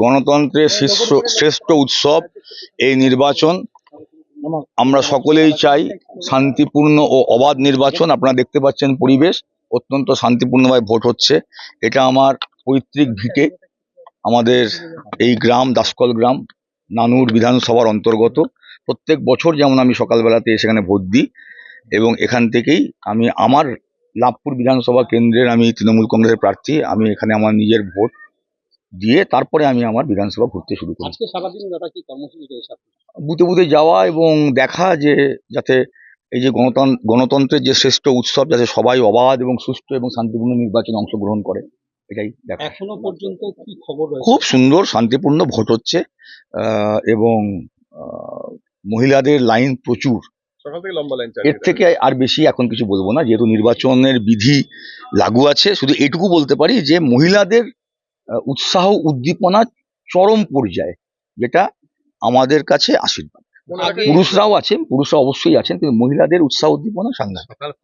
গণতন্ত্রের শ্রেষ্ঠ উৎসব এই নির্বাচন। আমরা সকলেই চাই শান্তিপূর্ণ ও অবাধ নির্বাচন। আপনারা দেখতে পাচ্ছেন পরিবেশ অত্যন্ত শান্তিপূর্ণভাবে ভোট হচ্ছে। এটা আমার পৈতৃক ভিটে, আমাদের এই গ্রাম দাসকল গ্রাম নানুর বিধানসভার অন্তর্গত। প্রত্যেক বছর যেমন আমি সকালবেলাতে সেখানে ভোট দিই এবং এখান থেকেই আমি আমার লাভপুর বিধানসভা কেন্দ্রের আমি তৃণমূল কংগ্রেসের প্রার্থী। আমি এখানে আমার নিজের ভোট দিয়ে তারপরে আমি আমার বিধানসভা ঘুরতে শুরু করি। বুথে বুথে যাওয়া এবং দেখা যে যাতে এই যে গণতন্ত্রের যে শ্রেষ্ঠ উৎসব যাতে সবাই অবাধ এবং সুষ্ঠু এবং শান্তিপূর্ণ নির্বাচনে অংশগ্রহণ করে, এটাই দেখা। এখনো পর্যন্ত কি খবর রয়েছে? খুব সুন্দর শান্তিপূর্ণ ভোট হচ্ছে এবং মহিলাদের লাইন প্রচুর। এর থেকে আর বেশি এখন কিছু বলবো না, যেহেতু নির্বাচনের বিধি লাগু আছে। শুধু এটুকু বলতে পারি যে মহিলাদের উৎসাহ উদ্দীপনা চরম পর্যায়ে, যেটা আমাদের কাছে আশীর্বাদ। পুরুষরাও আছেন, পুরুষরা অবশ্যই আছেন, কিন্তু মহিলাদের উৎসাহ উদ্দীপনা সাংঘাতিক।